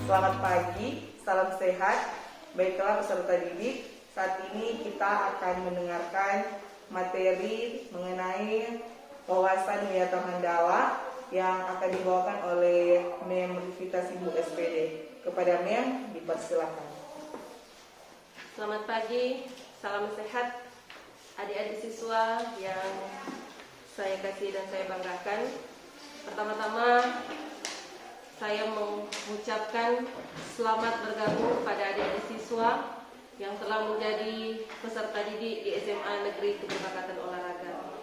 Selamat pagi, salam sehat. Baiklah peserta didik, saat ini kita akan mendengarkan materi mengenai wawasan Wiyata Mandala yang akan dibawakan oleh Mem Rivita Simbu SPD. Kepada Mem, dipersilakan. Selamat pagi, salam sehat adik-adik siswa yang saya kasih dan saya banggakan. Pertama-tama saya mengucapkan selamat bergabung pada adik-adik siswa yang telah menjadi peserta didik di SMA Negeri Keberkatan Olahraga.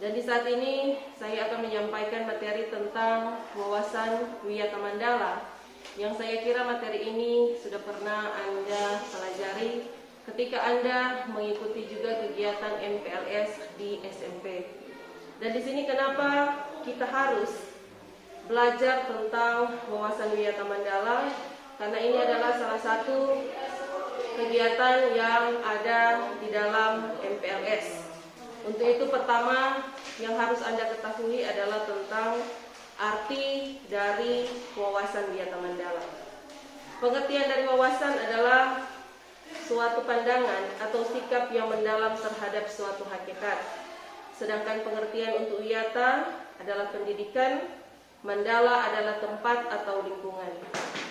Dan di saat ini saya akan menyampaikan materi tentang wawasan Wiyata Mandala yang saya kira materi ini sudah pernah Anda pelajari ketika Anda mengikuti juga kegiatan MPLS di SMP. Dan di sini kenapa kita harus belajar tentang wawasan Wiyata Mandala? Karena ini adalah salah satu kegiatan yang ada di dalam MPLS. Untuk itu pertama yang harus Anda ketahui adalah tentang arti dari wawasan Wiyata Mandala. Pengertian dari wawasan adalah suatu pandangan atau sikap yang mendalam terhadap suatu hakikat. Sedangkan pengertian untuk wiyata adalah pendidikan, mandala adalah tempat atau lingkungan.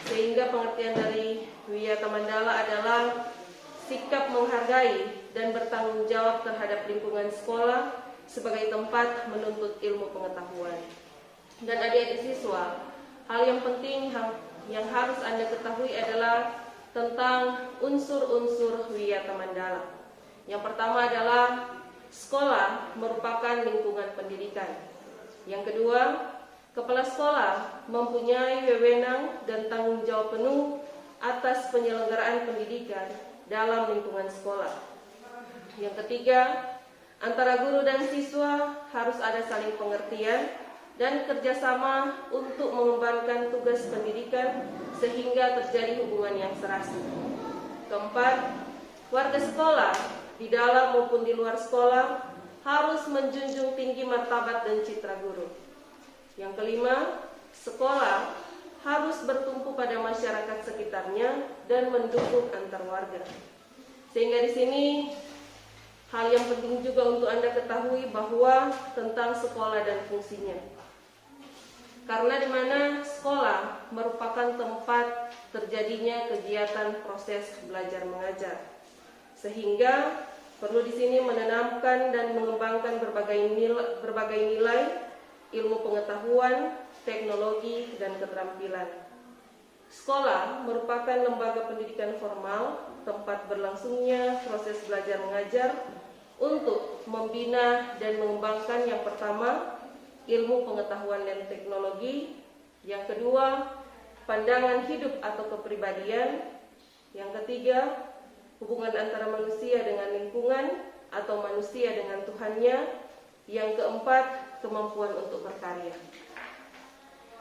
Sehingga pengertian dari Wiyata Mandala adalah sikap menghargai dan bertanggung jawab terhadap lingkungan sekolah sebagai tempat menuntut ilmu pengetahuan. Dan adik-adik siswa, hal yang penting yang harus Anda ketahui adalah tentang unsur-unsur Wiyata Mandala. Yang pertama adalah sekolah merupakan lingkungan pendidikan. Yang kedua, kepala sekolah mempunyai wewenang dan tanggung jawab penuh atas penyelenggaraan pendidikan dalam lingkungan sekolah. Yang ketiga, antara guru dan siswa harus ada saling pengertian dan kerjasama untuk mengembangkan tugas pendidikan sehingga terjadi hubungan yang serasi. Keempat, warga sekolah di dalam maupun di luar sekolah harus menjunjung tinggi martabat dan citra guru. Yang kelima, sekolah harus bertumpu pada masyarakat sekitarnya dan mendukung antar warga. Sehingga di sini hal yang penting juga untuk Anda ketahui bahwa tentang sekolah dan fungsinya. Karena di mana sekolah merupakan tempat terjadinya kegiatan proses belajar mengajar. Sehingga perlu di sini menanamkan dan mengembangkan berbagai nilai ilmu pengetahuan, teknologi, dan keterampilan. Sekolah merupakan lembaga pendidikan formal, tempat berlangsungnya proses belajar mengajar untuk membina dan mengembangkan yang pertama, ilmu pengetahuan dan teknologi. Yang kedua, pandangan hidup atau kepribadian. Yang ketiga, hubungan antara manusia dengan lingkungan atau manusia dengan Tuhannya. Yang keempat, kemampuan untuk berkarya.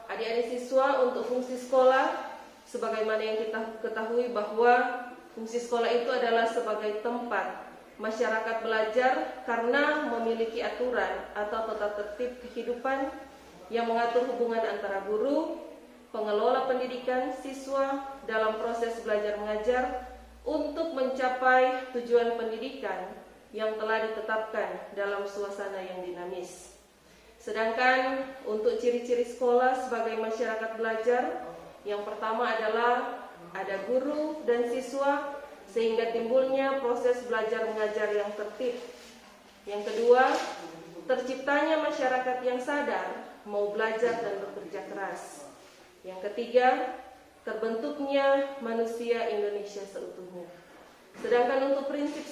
Adik-adik siswa, untuk fungsi sekolah, sebagaimana yang kita ketahui bahwa fungsi sekolah itu adalah sebagai tempat masyarakat belajar karena memiliki aturan atau tata tertib kehidupan yang mengatur hubungan antara guru, pengelola pendidikan, siswa dalam proses belajar mengajar untuk mencapai tujuan pendidikan yang telah ditetapkan dalam suasana yang dinamis. Sedangkan untuk ciri-ciri sekolah sebagai masyarakat belajar, yang pertama adalah ada guru dan siswa sehingga timbulnya proses belajar mengajar yang tertib. Yang kedua, terciptanya masyarakat yang sadar mau belajar dan bekerja keras. Yang ketiga, terbentuknya manusia Indonesia seutuhnya. Sedangkan untuk prinsip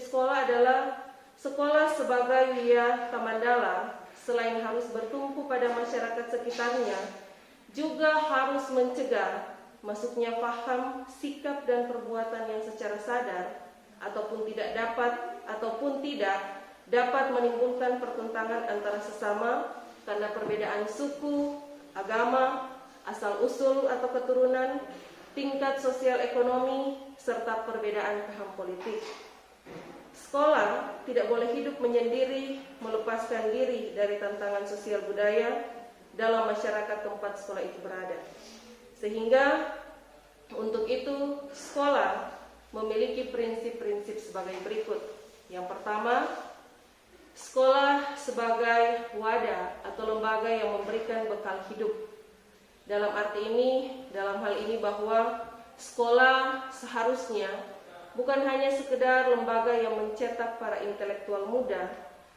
sekolah adalah sekolah sebagai Wiyata Mandala selain harus bertumpu pada masyarakat sekitarnya, juga harus mencegah masuknya paham, sikap dan perbuatan yang secara sadar ataupun tidak dapat menimbulkan pertentangan antara sesama karena perbedaan suku, agama, asal-usul atau keturunan, tingkat sosial ekonomi, serta perbedaan paham politik. Sekolah tidak boleh hidup menyendiri, melepaskan diri dari tantangan sosial budaya dalam masyarakat tempat sekolah itu berada. Sehingga untuk itu sekolah memiliki prinsip-prinsip sebagai berikut. Yang pertama, sekolah sebagai wadah atau lembaga yang memberikan bekal hidup. Dalam hal ini bahwa sekolah seharusnya bukan hanya sekedar lembaga yang mencetak para intelektual muda,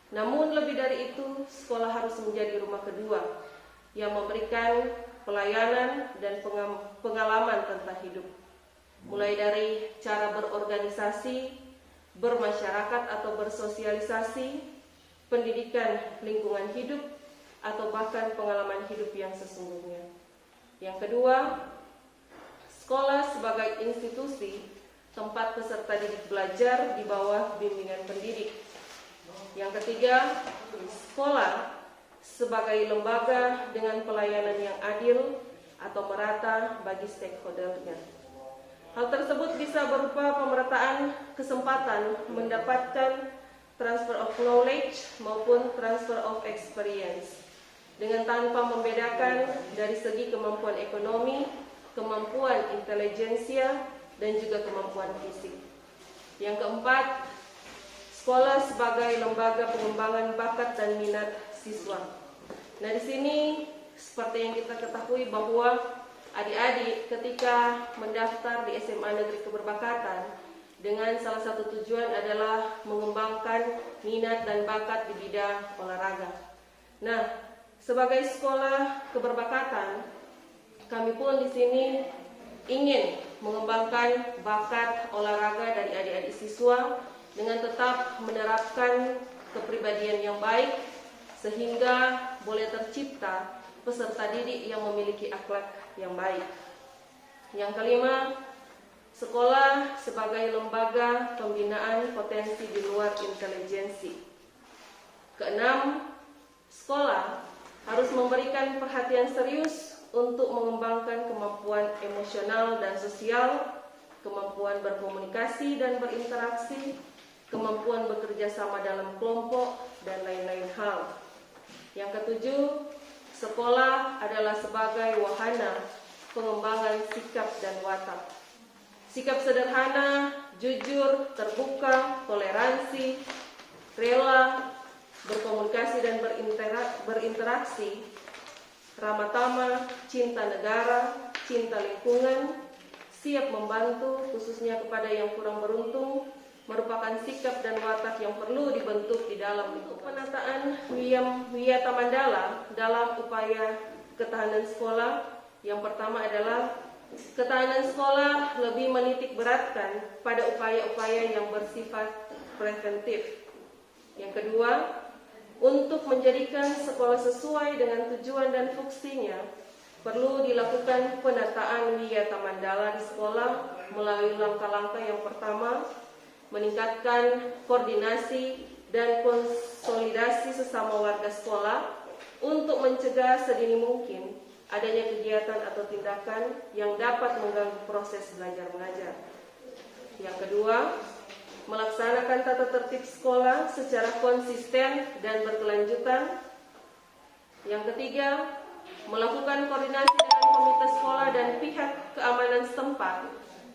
namun lebih dari itu, sekolah harus menjadi rumah kedua yang memberikan pelayanan dan pengalaman tentang hidup. Mulai dari cara berorganisasi, bermasyarakat atau bersosialisasi, pendidikan lingkungan hidup, atau bahkan pengalaman hidup yang sesungguhnya. Yang kedua, sekolah sebagai institusi tempat peserta didik belajar di bawah bimbingan pendidik. Yang ketiga, sekolah sebagai lembaga dengan pelayanan yang adil atau merata bagi stakeholder-nya. Hal tersebut bisa berupa pemerataan kesempatan mendapatkan transfer of knowledge maupun transfer of experience, dengan tanpa membedakan dari segi kemampuan ekonomi, kemampuan intelijensia, dan juga kemampuan fisik. Yang keempat, sekolah sebagai lembaga pengembangan bakat dan minat siswa. Nah, di sini seperti yang kita ketahui bahwa adik-adik ketika mendaftar di SMA Negeri Keberbakatan dengan salah satu tujuan adalah mengembangkan minat dan bakat di bidang olahraga. Nah, sebagai sekolah keberbakatan, kami pun di sini ingin mengembangkan bakat olahraga dari adik-adik siswa dengan tetap menerapkan kepribadian yang baik sehingga boleh tercipta peserta didik yang memiliki akhlak yang baik. Yang kelima, sekolah sebagai lembaga pembinaan potensi di luar intelijensi. Keenam, sekolah harus memberikan perhatian serius untuk mengembangkan kemampuan emosional dan sosial, kemampuan berkomunikasi dan berinteraksi, kemampuan bekerja sama dalam kelompok, dan lain-lain hal. Yang ketujuh, sekolah adalah sebagai wahana pengembangan sikap dan watak. Sikap sederhana, jujur, terbuka, toleransi, rela, berkomunikasi dan berinteraksi, ramah tamah, cinta negara, cinta lingkungan, siap membantu khususnya kepada yang kurang beruntung, merupakan sikap dan watak yang perlu dibentuk di dalam lingkup penataan Wiyata Mandala dalam upaya ketahanan sekolah. Yang pertama adalah ketahanan sekolah lebih menitik beratkan pada upaya-upaya yang bersifat preventif. Yang kedua, untuk menjadikan sekolah sesuai dengan tujuan dan fungsinya, perlu dilakukan penataan Wiyata Mandala di sekolah melalui langkah-langkah yang pertama, meningkatkan koordinasi dan konsolidasi sesama warga sekolah untuk mencegah sedini mungkin adanya kegiatan atau tindakan yang dapat mengganggu proses belajar mengajar. Yang kedua, melaksanakan tata tertib sekolah secara konsisten dan berkelanjutan. Yang ketiga, melakukan koordinasi dengan komite sekolah dan pihak keamanan setempat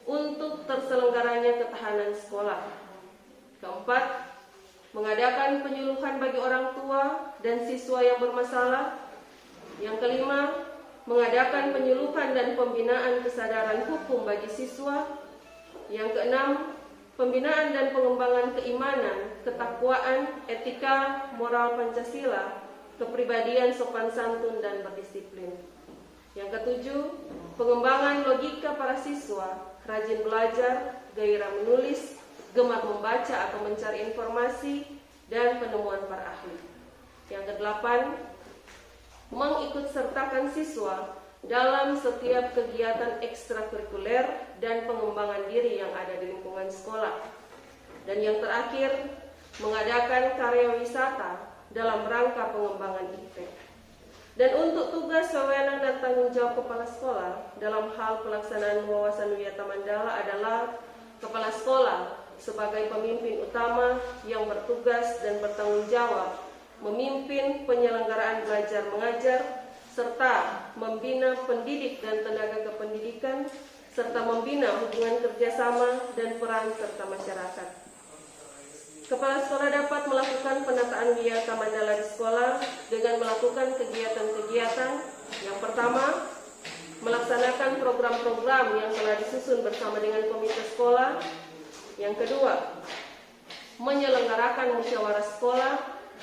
untuk terselenggaranya ketahanan sekolah. Keempat, mengadakan penyuluhan bagi orang tua dan siswa yang bermasalah. Yang kelima, mengadakan penyuluhan dan pembinaan kesadaran hukum bagi siswa. Yang keenam, pembinaan dan pengembangan keimanan, ketakwaan, etika, moral Pancasila, kepribadian sopan santun dan berdisiplin. Yang ketujuh, pengembangan logika para siswa, rajin belajar, gairah menulis, gemar membaca atau mencari informasi, dan penemuan para ahli. Yang kedelapan, mengikutsertakan siswa dalam setiap kegiatan ekstrakurikuler dan pengembangan diri yang ada di lingkungan sekolah. Dan yang terakhir, mengadakan karya wisata dalam rangka pengembangan IPK. Dan untuk tugas, wewenang dan tanggung jawab kepala sekolah dalam hal pelaksanaan wawasan Wiyata Mandala adalah kepala sekolah sebagai pemimpin utama yang bertugas dan bertanggung jawab memimpin penyelenggaraan belajar mengajar serta membina pendidik dan tenaga kependidikan, serta membina hubungan kerjasama dan peran serta masyarakat. Kepala sekolah dapat melakukan penataan wiyata mandala di sekolah dengan melakukan kegiatan-kegiatan. Yang pertama, melaksanakan program-program yang telah disusun bersama dengan komite sekolah. Yang kedua, menyelenggarakan musyawarah sekolah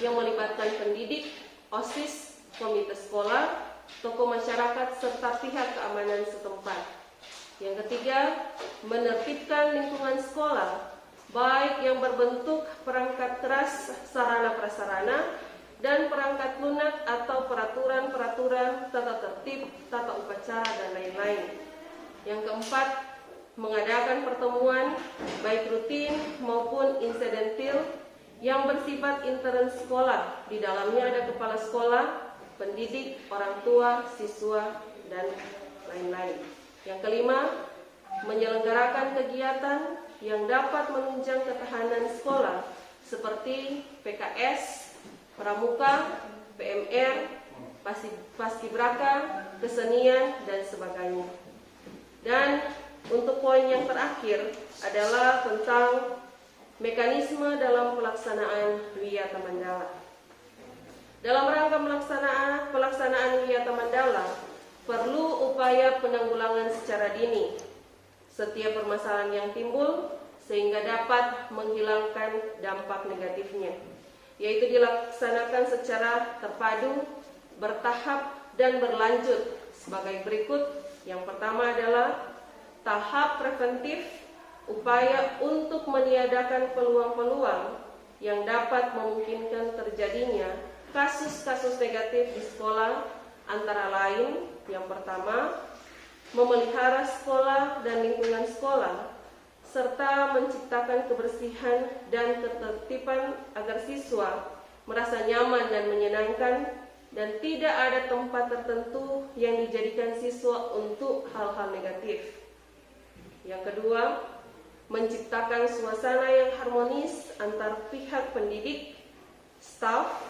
yang melibatkan pendidik, OSIS, komite sekolah, tokoh masyarakat, serta pihak keamanan setempat. Yang ketiga, menertibkan lingkungan sekolah, baik yang berbentuk perangkat keras, sarana prasarana, dan perangkat lunak atau peraturan-peraturan, tata tertib, tata upacara, dan lain-lain. Yang keempat, mengadakan pertemuan baik rutin maupun insidentil yang bersifat intern sekolah. Di dalamnya ada kepala sekolah, pendidik, orang tua, siswa, dan lain-lain. Yang kelima, menyelenggarakan kegiatan yang dapat menunjang ketahanan sekolah seperti PKS, pramuka, PMR, paskibraka, kesenian, dan sebagainya. Dan untuk poin yang terakhir adalah tentang mekanisme dalam pelaksanaan wiyata mandala. Dalam rangka pelaksanaan wiyata mandala, perlu upaya penanggulangan secara dini setiap permasalahan yang timbul sehingga dapat menghilangkan dampak negatifnya, yaitu dilaksanakan secara terpadu, bertahap, dan berlanjut sebagai berikut. Yang pertama adalah tahap preventif, upaya untuk meniadakan peluang-peluang yang dapat memungkinkan terjadinya kasus-kasus negatif di sekolah, antara lain yang pertama, memelihara sekolah dan lingkungan sekolah, serta menciptakan kebersihan dan ketertiban agar siswa merasa nyaman dan menyenangkan, dan tidak ada tempat tertentu yang dijadikan siswa untuk hal-hal negatif. Yang kedua, menciptakan suasana yang harmonis antar pihak pendidik, staf,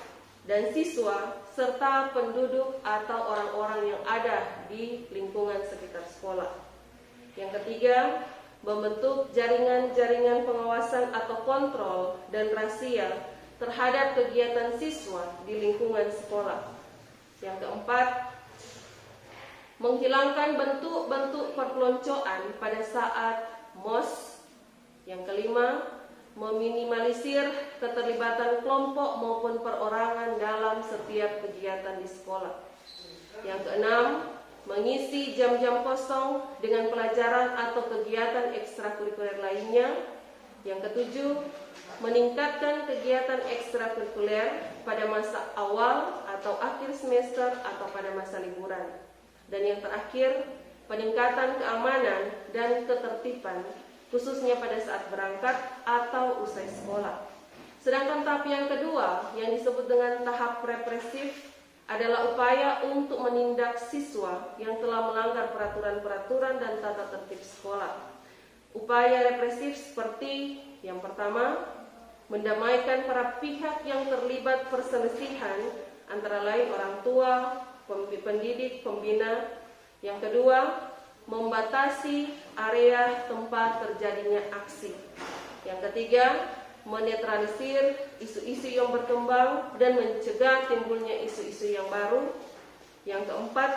dan siswa, serta penduduk atau orang-orang yang ada di lingkungan sekitar sekolah. Yang ketiga, membentuk jaringan-jaringan pengawasan atau kontrol dan razia terhadap kegiatan siswa di lingkungan sekolah. Yang keempat, menghilangkan bentuk-bentuk perpeloncoan pada saat MOS. Yang kelima, meminimalisir keterlibatan kelompok maupun perorangan dalam setiap kegiatan di sekolah. Yang keenam, mengisi jam-jam kosong dengan pelajaran atau kegiatan ekstrakurikuler lainnya. Yang ketujuh, meningkatkan kegiatan ekstrakurikuler pada masa awal atau akhir semester atau pada masa liburan. Dan yang terakhir, peningkatan keamanan dan ketertiban, khususnya pada saat berangkat atau usai sekolah. Sedangkan tahap yang kedua, yang disebut dengan tahap represif, adalah upaya untuk menindak siswa yang telah melanggar peraturan-peraturan dan tata tertib sekolah. Upaya represif seperti yang pertama, mendamaikan para pihak yang terlibat perselisihan, antara lain orang tua, pendidik, pembina. Yang kedua, membatasi area tempat terjadinya aksi. Yang ketiga, menetralisir isu-isu yang berkembang dan mencegah timbulnya isu-isu yang baru. Yang keempat,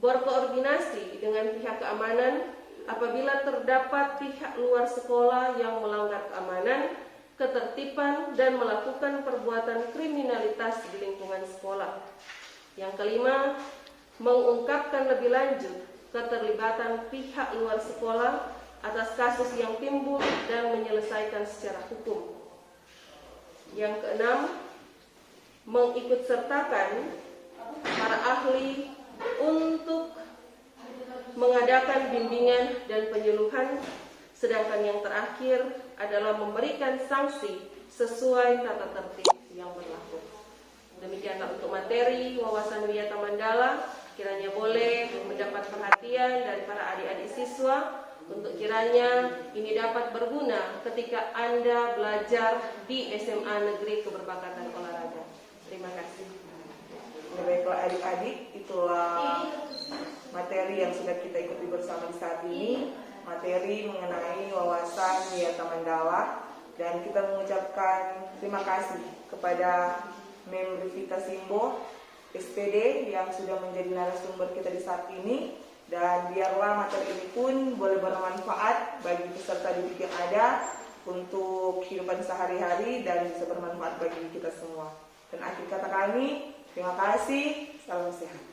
berkoordinasi dengan pihak keamanan apabila terdapat pihak luar sekolah yang melanggar keamanan, ketertiban, dan melakukan perbuatan kriminalitas di lingkungan sekolah. Yang kelima, mengungkapkan lebih lanjut keterlibatan pihak luar sekolah atas kasus yang timbul dan menyelesaikan secara hukum. Yang keenam, mengikutsertakan para ahli untuk mengadakan bimbingan dan penyuluhan. Sedangkan yang terakhir adalah memberikan sanksi sesuai tata tertib yang berlaku. Demikianlah untuk materi wawasan wiyata mandala, kiranya boleh mendapat perhatian dari para adik-adik siswa, untuk kiranya ini dapat berguna ketika Anda belajar di SMA Negeri Keberbakat Olahraga. Terima kasih. Baiklah adik-adik, itulah materi yang sudah kita ikuti bersama di saat ini, materi mengenai wawasan Wiyata Mandala, dan kita mengucapkan terima kasih kepada Mem Rivita Simbo SPD yang sudah menjadi narasumber kita di saat ini, dan biarlah materi ini pun boleh bermanfaat bagi peserta didik yang ada untuk kehidupan sehari-hari dan bisa bermanfaat bagi kita semua. Dan akhir kata kami, terima kasih, salam sehat.